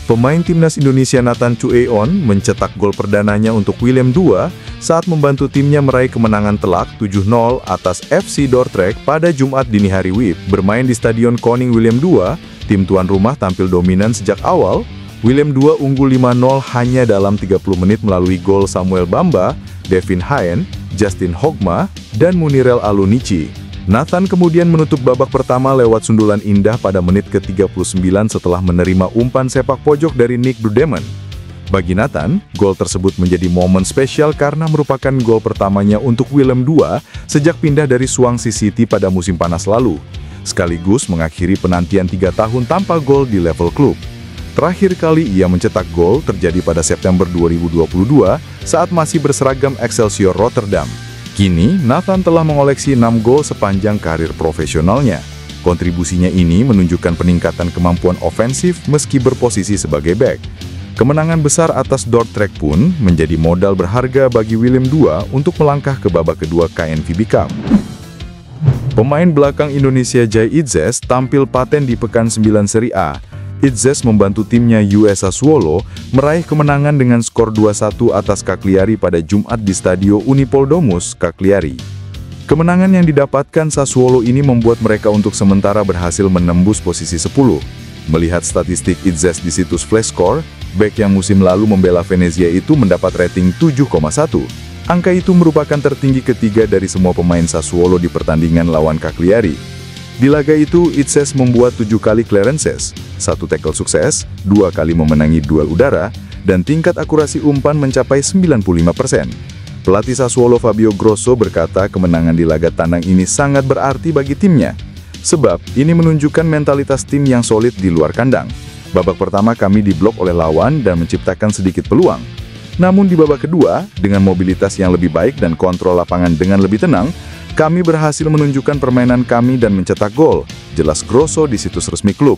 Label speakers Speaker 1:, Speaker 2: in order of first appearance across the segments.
Speaker 1: Pemain timnas Indonesia Nathan Chueon mencetak gol perdananya untuk Willem II saat membantu timnya meraih kemenangan telak 7-0 atas FC Dordrecht pada Jumat dini hari WIB. Bermain di Stadion Koning Willem II, tim tuan rumah tampil dominan sejak awal. Willem II unggul 5-0 hanya dalam 30 menit melalui gol Samuel Bamba, Devin Haen, Justin Hogma, dan Munirel Alunici. Nathan kemudian menutup babak pertama lewat sundulan indah pada menit ke-39 setelah menerima umpan sepak pojok dari Nick Dudeman. Bagi Nathan, gol tersebut menjadi momen spesial karena merupakan gol pertamanya untuk Willem II sejak pindah dari Swansea City pada musim panas lalu, sekaligus mengakhiri penantian 3 tahun tanpa gol di level klub. Terakhir kali ia mencetak gol terjadi pada September 2022 saat masih berseragam Excelsior Rotterdam. Kini, Nathan telah mengoleksi 6 gol sepanjang karir profesionalnya. Kontribusinya ini menunjukkan peningkatan kemampuan ofensif meski berposisi sebagai bek. Kemenangan besar atas Dordrecht pun menjadi modal berharga bagi Willem II untuk melangkah ke babak kedua KNVB Cup. Pemain belakang Indonesia Jai Itzes tampil paten di Pekan 9 Serie A. Itzes membantu timnya US Sassuolo meraih kemenangan dengan skor 2-1 atas Cagliari pada Jumat di Stadio Unipol Domus, Cagliari. Kemenangan yang didapatkan Sassuolo ini membuat mereka untuk sementara berhasil menembus posisi 10. Melihat statistik Itzes di situs Flashscore, bek yang musim lalu membela Venezia itu mendapat rating 7,1. Angka itu merupakan tertinggi ketiga dari semua pemain Sassuolo di pertandingan lawan Cagliari. Di laga itu, Itzes membuat 7 kali clearances, 1 tackle sukses, 2 kali memenangi duel udara, dan tingkat akurasi umpan mencapai 95%. Pelatih Sassuolo Fabio Grosso berkata kemenangan di laga tandang ini sangat berarti bagi timnya, sebab ini menunjukkan mentalitas tim yang solid di luar kandang. Babak pertama kami diblok oleh lawan dan menciptakan sedikit peluang. Namun di babak kedua, dengan mobilitas yang lebih baik dan kontrol lapangan dengan lebih tenang, kami berhasil menunjukkan permainan kami dan mencetak gol, jelas Grosso di situs resmi klub.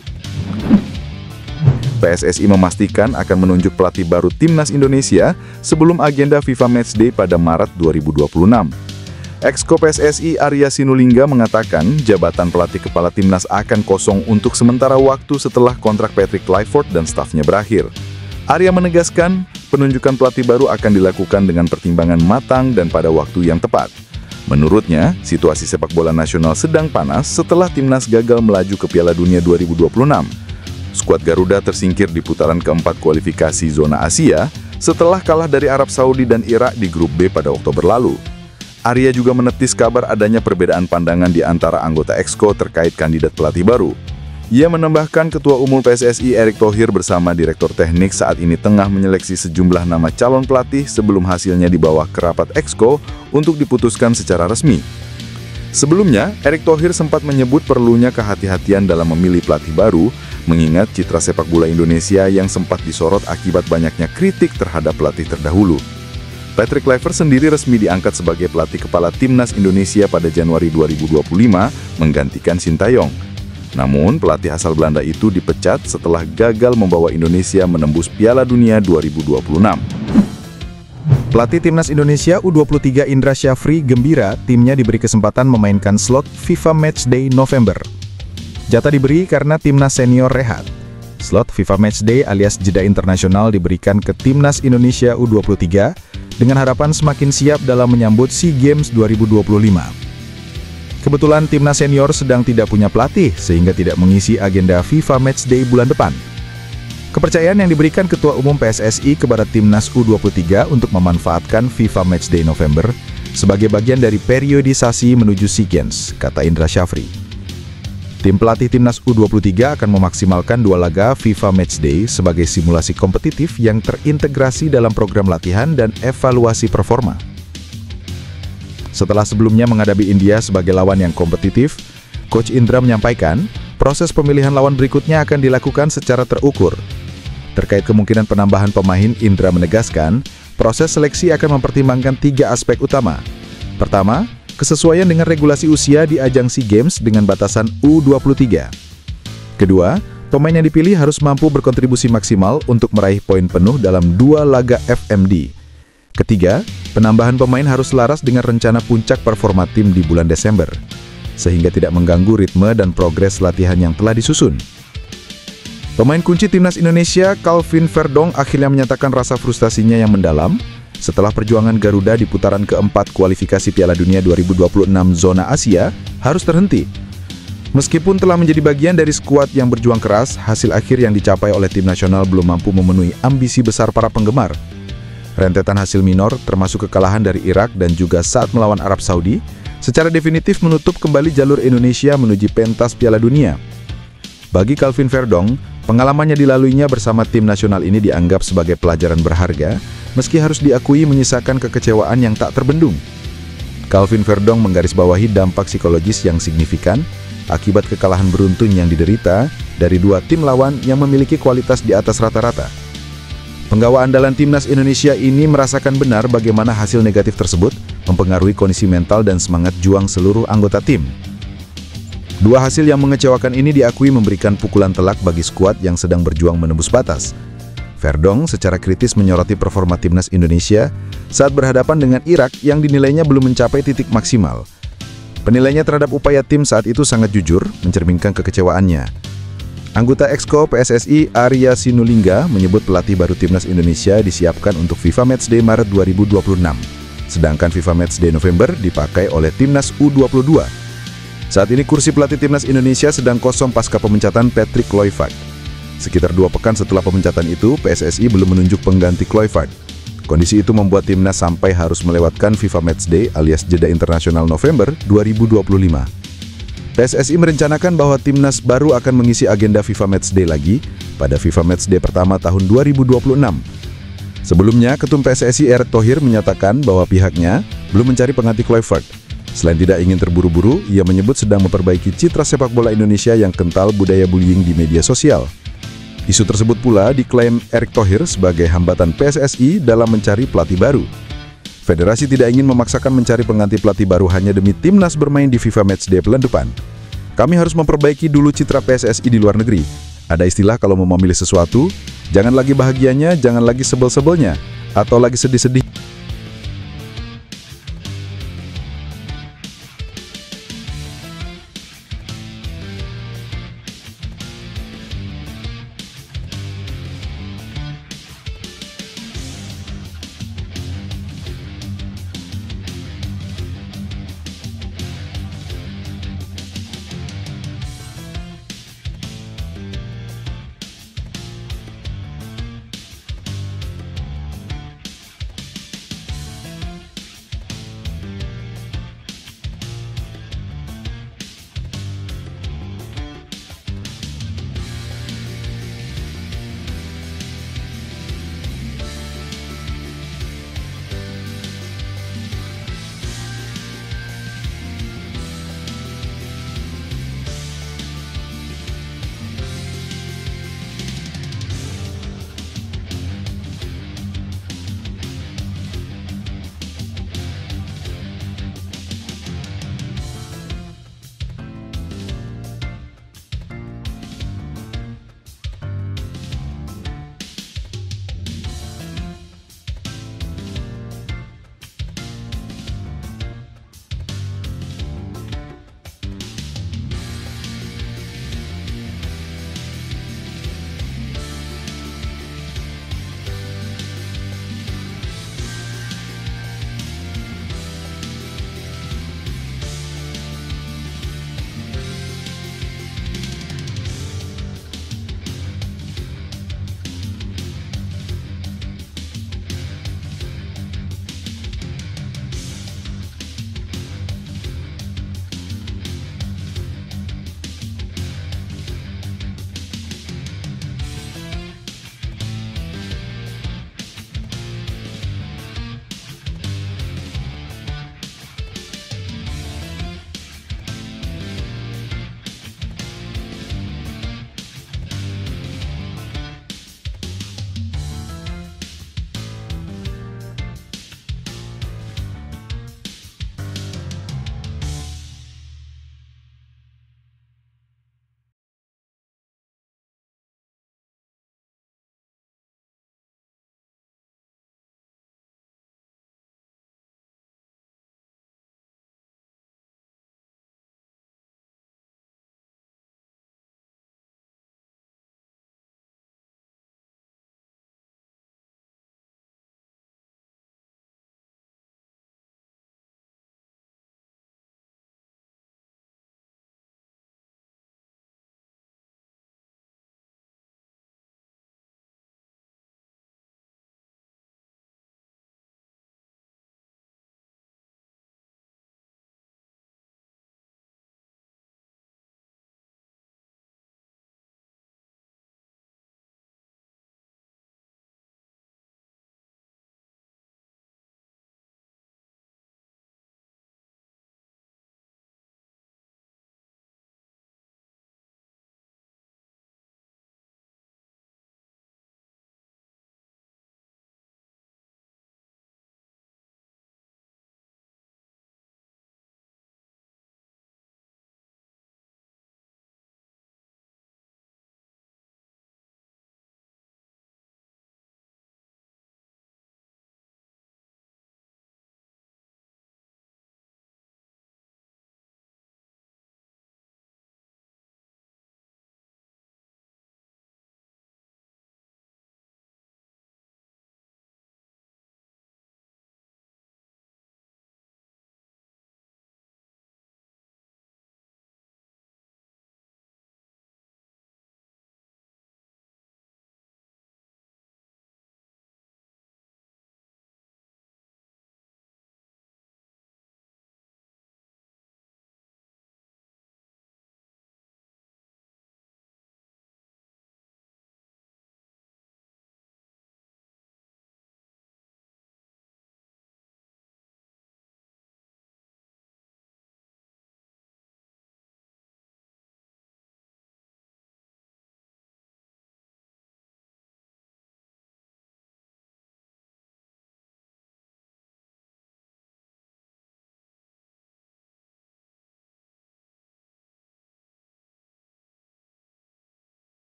Speaker 1: PSSI memastikan akan menunjuk pelatih baru Timnas Indonesia sebelum agenda FIFA Matchday pada Maret 2026. Exco PSSI Arya Sinulinga mengatakan jabatan pelatih kepala Timnas akan kosong untuk sementara waktu setelah kontrak Patrick Kluivert dan stafnya berakhir. Arya menegaskan, penunjukan pelatih baru akan dilakukan dengan pertimbangan matang dan pada waktu yang tepat. Menurutnya, situasi sepak bola nasional sedang panas setelah Timnas gagal melaju ke Piala Dunia 2026. Skuad Garuda tersingkir di putaran keempat kualifikasi zona Asia setelah kalah dari Arab Saudi dan Irak di grup B pada Oktober lalu. Arya juga menepis kabar adanya perbedaan pandangan di antara anggota Exco terkait kandidat pelatih baru. Ia menambahkan Ketua Umum PSSI Erick Thohir bersama Direktur Teknik saat ini tengah menyeleksi sejumlah nama calon pelatih sebelum hasilnya dibawa ke rapat Exco untuk diputuskan secara resmi. Sebelumnya, Erick Thohir sempat menyebut perlunya kehati-hatian dalam memilih pelatih baru, mengingat citra sepak bola Indonesia yang sempat disorot akibat banyaknya kritik terhadap pelatih terdahulu. Patrick Kluivert sendiri resmi diangkat sebagai pelatih kepala Timnas Indonesia pada Januari 2025, menggantikan Sintayong. Namun, pelatih asal Belanda itu dipecat setelah gagal membawa Indonesia menembus Piala Dunia 2026.
Speaker 2: Pelatih Timnas Indonesia U23 Indra Syafri gembira timnya diberi kesempatan memainkan slot FIFA Matchday November. Jatah diberi karena Timnas senior rehat. Slot FIFA Matchday alias jeda internasional diberikan ke Timnas Indonesia U23 dengan harapan semakin siap dalam menyambut SEA Games 2025. Kebetulan Timnas senior sedang tidak punya pelatih sehingga tidak mengisi agenda FIFA Matchday bulan depan. Kepercayaan yang diberikan Ketua Umum PSSI kepada Timnas U23 untuk memanfaatkan FIFA Matchday November sebagai bagian dari periodisasi menuju SEA Games, kata Indra Syafri. Tim pelatih Timnas U23 akan memaksimalkan 2 laga FIFA Matchday sebagai simulasi kompetitif yang terintegrasi dalam program latihan dan evaluasi performa. Setelah sebelumnya menghadapi India sebagai lawan yang kompetitif, Coach Indra menyampaikan proses pemilihan lawan berikutnya akan dilakukan secara terukur. Terkait kemungkinan penambahan pemain, Indra menegaskan proses seleksi akan mempertimbangkan 3 aspek utama. Pertama, kesesuaian dengan regulasi usia di ajang SEA Games dengan batasan U23. Kedua, pemain yang dipilih harus mampu berkontribusi maksimal untuk meraih poin penuh dalam 2 laga FMD. Ketiga, penambahan pemain harus selaras dengan rencana puncak performa tim di bulan Desember, sehingga tidak mengganggu ritme dan progres latihan yang telah disusun. Pemain kunci timnas Indonesia, Calvin Verdong, akhirnya menyatakan rasa frustasinya yang mendalam setelah perjuangan Garuda di putaran keempat kualifikasi Piala Dunia 2026 zona Asia harus terhenti. Meskipun telah menjadi bagian dari skuad yang berjuang keras, hasil akhir yang dicapai oleh tim nasional belum mampu memenuhi ambisi besar para penggemar. Rentetan hasil minor, termasuk kekalahan dari Irak dan juga saat melawan Arab Saudi, secara definitif menutup kembali jalur Indonesia menuju pentas Piala Dunia. Bagi Calvin Verdong, pengalamannya dilaluinya bersama tim nasional ini dianggap sebagai pelajaran berharga, meski harus diakui menyisakan kekecewaan yang tak terbendung. Calvin Verdong menggarisbawahi dampak psikologis yang signifikan akibat kekalahan beruntun yang diderita dari dua tim lawan yang memiliki kualitas di atas rata-rata. Penggawa andalan timnas Indonesia ini merasakan benar bagaimana hasil negatif tersebut mempengaruhi kondisi mental dan semangat juang seluruh anggota tim. Dua hasil yang mengecewakan ini diakui memberikan pukulan telak bagi skuad yang sedang berjuang menembus batas. Verdong secara kritis menyoroti performa timnas Indonesia saat berhadapan dengan Irak yang dinilainya belum mencapai titik maksimal. Penilaiannya terhadap upaya tim saat itu sangat jujur, mencerminkan kekecewaannya. Anggota Exco PSSI Arya Sinulinga menyebut pelatih baru timnas Indonesia disiapkan untuk FIFA Matchday Maret 2026, sedangkan FIFA Matchday November dipakai oleh timnas U22. Saat ini kursi pelatih timnas Indonesia sedang kosong pasca pemecatan Patrick Kluivert. Sekitar 2 pekan setelah pemecatan itu, PSSI belum menunjuk pengganti Kluivert. Kondisi itu membuat timnas sampai harus melewatkan FIFA Matchday alias jeda internasional November 2025. PSSI merencanakan bahwa timnas baru akan mengisi agenda FIFA Matchday lagi pada FIFA Matchday pertama tahun 2026. Sebelumnya, Ketum PSSI Erick Thohir menyatakan bahwa pihaknya belum mencari pengganti Kluivert. Selain tidak ingin terburu-buru, ia menyebut sedang memperbaiki citra sepak bola Indonesia yang kental budaya bullying di media sosial. Isu tersebut pula diklaim Erick Thohir sebagai hambatan PSSI dalam mencari pelatih baru. Federasi tidak ingin memaksakan mencari pengganti pelatih baru hanya demi timnas bermain di FIFA Matchday bulan depan. Kami harus memperbaiki dulu citra PSSI di luar negeri. Ada istilah kalau mau memilih sesuatu, jangan lagi bahagianya, jangan lagi sebel-sebelnya, atau lagi sedih-sedih.